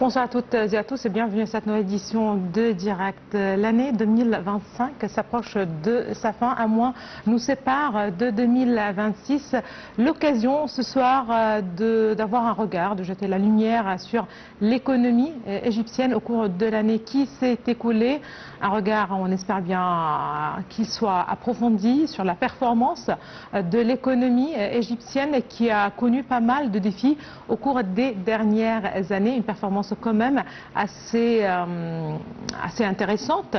Bonsoir à toutes et à tous et bienvenue à cette nouvelle édition de Direct. L'année 2025 s'approche de sa fin, un mois nous sépare de 2026. L'occasion ce soir d'avoir un regard, de jeter la lumière sur l'économie égyptienne au cours de l'année qui s'est écoulée. Un regard, on espère bien qu'il soit approfondi sur la performance de l'économie égyptienne qui a connu pas mal de défis au cours des dernières années. Une performance quand même assez intéressante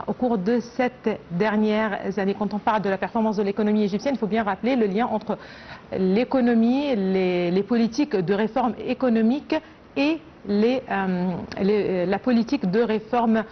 au cours de ces dernières années. Quand on parle de la performance de l'économie égyptienne, il faut bien rappeler le lien entre l'économie, les politiques de réforme économique et la politique de réforme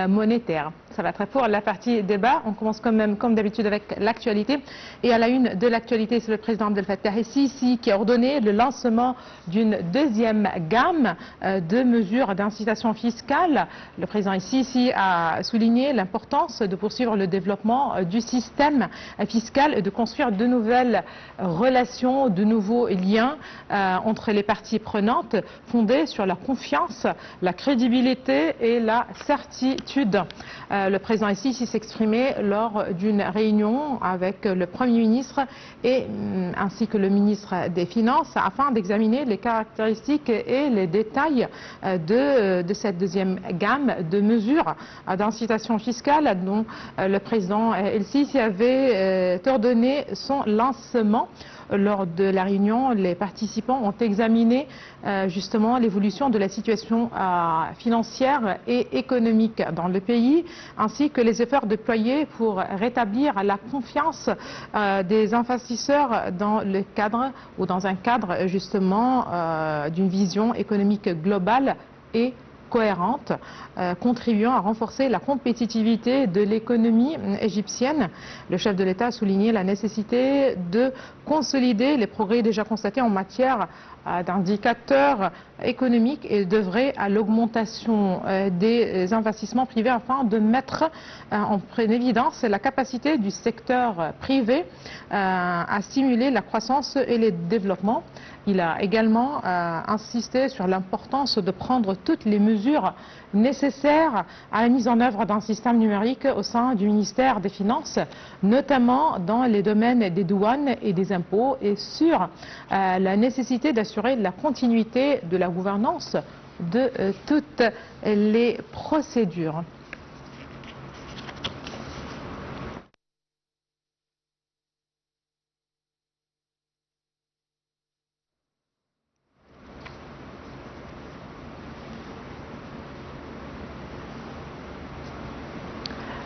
monétaire. Ça va être pour la partie débat. On commence quand même, comme d'habitude, avec l'actualité. Et à la une de l'actualité, c'est le président Abdel Fattah el-Sisi qui a ordonné le lancement d'une deuxième gamme de mesures d'incitation fiscale. Le président el-Sisi a souligné l'importance de poursuivre le développement du système fiscal et de construire de nouvelles relations, de nouveaux liens entre les parties prenantes fondés sur la confiance, la crédibilité et la certitude. Le président el-Sisi s'exprimait lors d'une réunion avec le Premier ministre ainsi que le ministre des Finances afin d'examiner les caractéristiques et les détails de cette deuxième gamme de mesures d'incitation fiscale dont le président el-Sisi avait ordonné son lancement. Lors de la réunion, les participants ont examiné justement l'évolution de la situation financière et économique dans le pays, ainsi que les efforts déployés pour rétablir la confiance des investisseurs dans le cadre ou dans un cadre justement d'une vision économique globale et cohérente, contribuant à renforcer la compétitivité de l'économie égyptienne. Le chef de l'État a souligné la nécessité de consolider les progrès déjà constatés en matière d'indicateurs économiques et d'œuvrer à l'augmentation des investissements privés afin de mettre en évidence la capacité du secteur privé à stimuler la croissance et le développement. Il a également insisté sur l'importance de prendre toutes les mesures nécessaires à la mise en œuvre d'un système numérique au sein du ministère des Finances, notamment dans les domaines des douanes et des impôts, et sur la nécessité d'assurer la continuité de la gouvernance de toutes les procédures.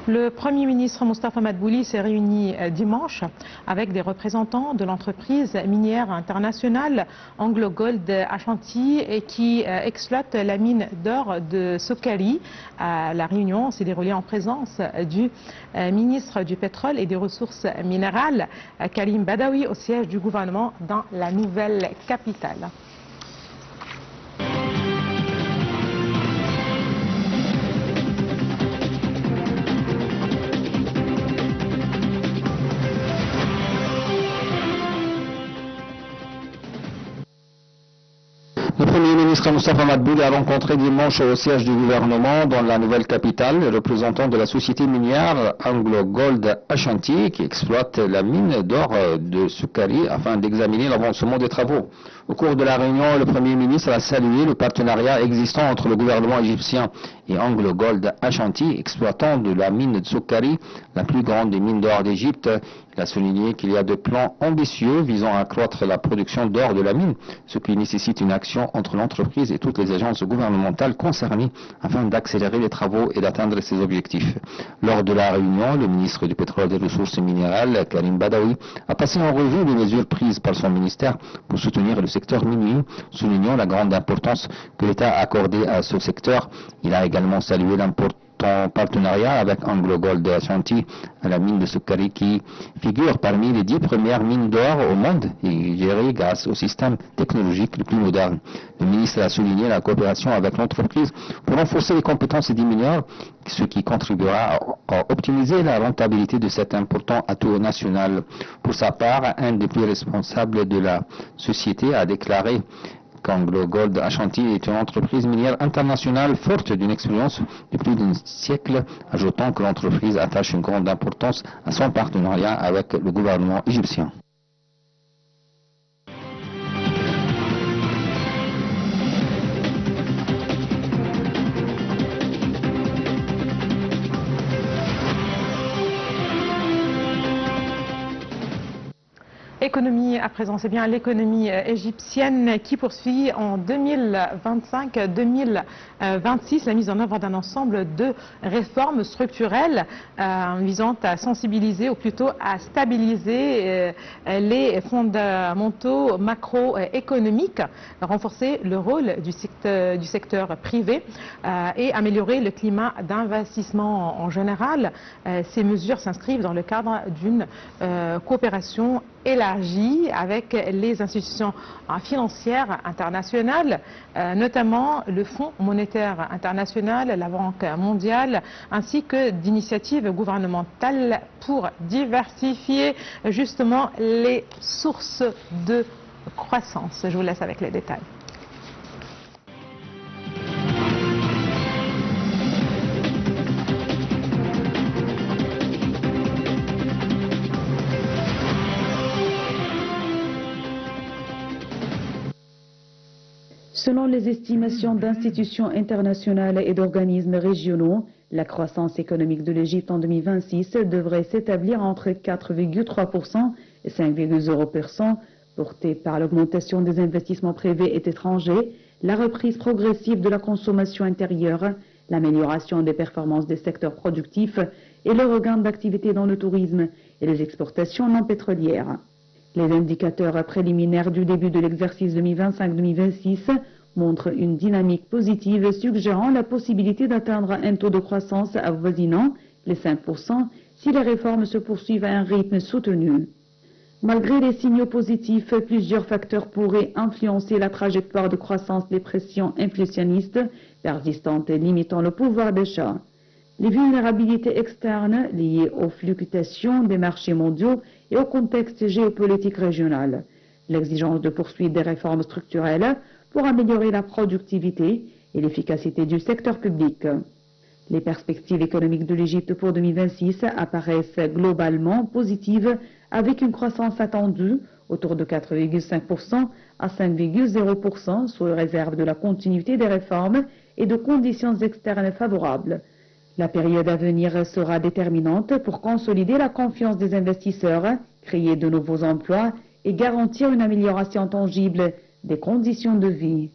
Le Premier ministre Moustapha Madbouli s'est réuni dimanche avec des représentants de l'entreprise minière internationale AngloGold Ashanti et qui exploite la mine d'or de Sukari. La réunion s'est déroulée en présence du ministre du pétrole et des ressources minérales, Karim Badawi, au siège du gouvernement dans la nouvelle capitale. Le Premier ministre Moustapha Madbouli a rencontré dimanche au siège du gouvernement dans la nouvelle capitale les représentants de la société minière AngloGold Ashanti qui exploite la mine d'or de Sukari afin d'examiner l'avancement des travaux. Au cours de la réunion, le Premier ministre a salué le partenariat existant entre le gouvernement égyptien et AngloGold Ashanti, exploitant de la mine de Sukari, la plus grande des mines d'or d'Égypte. Il a souligné qu'il y a des plans ambitieux visant à accroître la production d'or de la mine, ce qui nécessite une action entre l'entreprise et toutes les agences gouvernementales concernées afin d'accélérer les travaux et d'atteindre ces objectifs. Lors de la réunion, le ministre du pétrole et des ressources minérales, Karim Badawi, a passé en revue les mesures prises par son ministère pour soutenir le secteur minier, soulignant la grande importance que l'État a accordée à ce secteur. Il a également salué l'importance partenariat avec AngloGold Ashanti à la mine de Sukari qui figure parmi les 10 premières mines d'or au monde et gérée grâce au système technologique le plus moderne. Le ministre a souligné la coopération avec l'entreprise pour renforcer les compétences des mineurs, ce qui contribuera à optimiser la rentabilité de cet important atout national. Pour sa part, un des plus responsables de la société a déclaré Anglo Gold Ashanti est une entreprise minière internationale forte d'une expérience de plus d'un siècle, ajoutant que l'entreprise attache une grande importance à son partenariat avec le gouvernement égyptien. Économie à présent, c'est bien l'économie égyptienne qui poursuit en 2025-2026 la mise en œuvre d'un ensemble de réformes structurelles visant à sensibiliser ou plutôt à stabiliser les fondamentaux macroéconomiques, renforcer le rôle du secteur privé et améliorer le climat d'investissement en général. Ces mesures s'inscrivent dans le cadre d'une coopération élargie avec les institutions financières internationales, notamment le Fonds monétaire international, la Banque mondiale, ainsi que d'initiatives gouvernementales pour diversifier justement les sources de croissance. Je vous laisse avec les détails. Selon les estimations d'institutions internationales et d'organismes régionaux, la croissance économique de l'Égypte en 2026 devrait s'établir entre 4,3% et 5,0%, portée par l'augmentation des investissements privés et étrangers, la reprise progressive de la consommation intérieure, l'amélioration des performances des secteurs productifs et le regain d'activité dans le tourisme et les exportations non pétrolières. Les indicateurs préliminaires du début de l'exercice 2025-2026 montrent une dynamique positive suggérant la possibilité d'atteindre un taux de croissance avoisinant les 5% si les réformes se poursuivent à un rythme soutenu. Malgré les signaux positifs, plusieurs facteurs pourraient influencer la trajectoire de croissance des pressions inflationnistes persistantes et limitant le pouvoir d'achat. Les vulnérabilités externes liées aux fluctuations des marchés mondiaux et au contexte géopolitique régional, l'exigence de poursuite des réformes structurelles pour améliorer la productivité et l'efficacité du secteur public. Les perspectives économiques de l'Égypte pour 2026 apparaissent globalement positives avec une croissance attendue autour de 4,5% à 5,0% sous réserve de la continuité des réformes et de conditions externes favorables. La période à venir sera déterminante pour consolider la confiance des investisseurs, créer de nouveaux emplois et garantir une amélioration tangible des conditions de vie.